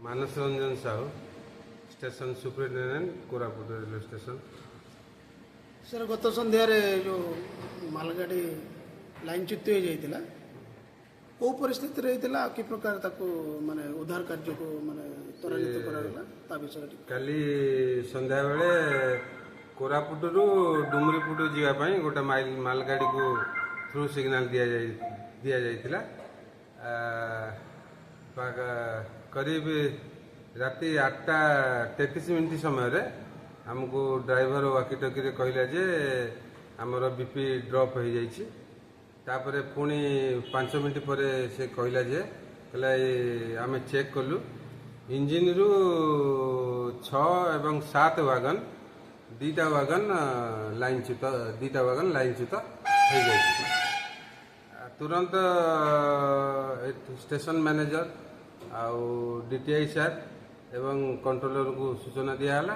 Manas Ranjan Sahu station superintendent Koraput railway station. Sir ଗତ ସନ୍ଧ୍ୟାରେ ଯେଉଁ ମାଲଗାଡ଼ି ଲାଇନଚ୍ୟୁତ ହୋଇଯାଇଥିଲା କେଉଁ ପରିସ୍ଥିତିରେ ହେଇଥିଲା ଆଉ କି ପ୍ରକାର ତାକୁ ମାନେ ଉଦ୍ଧାର କାର୍ଯ୍ୟକୁ ମାନେ ତ୍ୱରାନ୍ୱିତ କରାଗଲା ତା ବିଷୟରେ ଟିକେ। କାଲି ସନ୍ଧ୍ୟାବେଳେ କୋରାପୁଟରୁ ଡୁମୁରିପୁଟ ଯିବା ପାଇଁ ଗୋଟେ ମାଲଗାଡ଼ିକୁ ଥ୍ରୁ ସିଗ୍ନାଲ ଦିଆଯାଇଥିଲା। करीब राति 8:33 समୟରେ आमको ड्राइवर वाकीटकी कहला जे आमर बीपी ड्रप हो जाइए। तापर पुणी 5 मिनट पर से कहला जे आम चेक कलु इंजिन रु 6 एवं 7 वागन दीटा वागन लाइनच्युत हो जाइए। तुरंत स्टेशन मैनेजर आउ डीटीआई सार एवं कंट्रोलर को सूचना दियाला।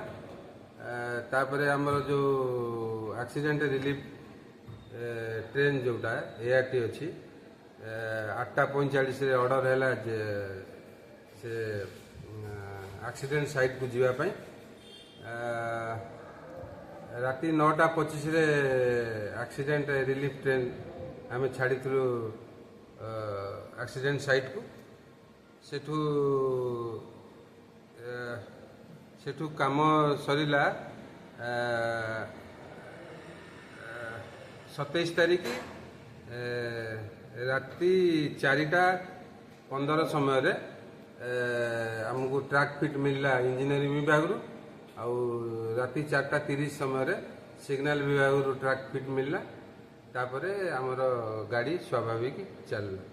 तापर आमर जो एक्सीडेंट रिलीफ ट्रेन जोटा एआरटी अच्छी 8:45 ऑर्डर है से एक्सीडेंट साइट को जीवाई। राति 9:25 एक्सीडेंट रिलीफ ट्रेन आम छाड़ी एक्सीडेंट साइट को सेठू काम सरिला 27 तारीख राति 4:15 समय आमको ट्रैक फिट मिलला इंजीनियरिंग विभाग आउ राति 4:30 समय सिग्नल विभाग ट्रैक फिट मिलला। तापरे आमर गाड़ी स्वाभाविक चलला।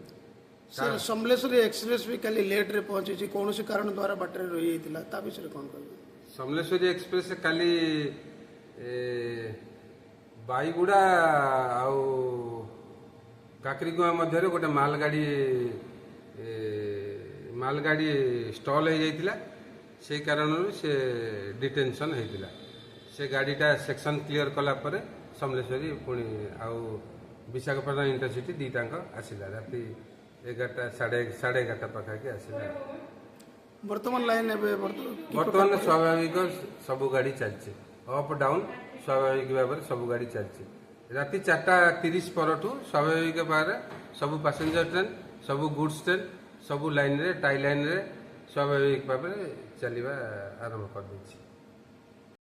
सर समलेश्वरी एक्सप्रेस भी कल लेट रे पहुंची कौन से कारण द्वारा बाटर रही ता विषय कौन कह। समलेश्वरी एक्सप्रेस काली बाईगुड़ा आउ काकरीगुआ मध्य गोटे मालगाड़ी स्टल हो जाइतिला। से कारण से डिटेंशन होइतिला। से गाड़ीटा सेक्शन क्लियर कला परे समलेश्वरी पुणी आउ विशाखापट्टनम इंटरसिटी दीटाक आसला राति 11:30 पाखापाखि आसला। वर्तमान लाइन बर्तमान स्वाभाविक सबू गाड़ी चलছে अप डाउन स्वाभाविक भाव में सबू गाड़ी चलছে। राति 4:30 परठू स्वाभाविक भाव सबू पैसेंजर ट्रेन सबू गुड्स ट्रेन सबू लाइन रे टाई लाइन रे स्वाभाविक भाव चलवा आरंभ कर दी।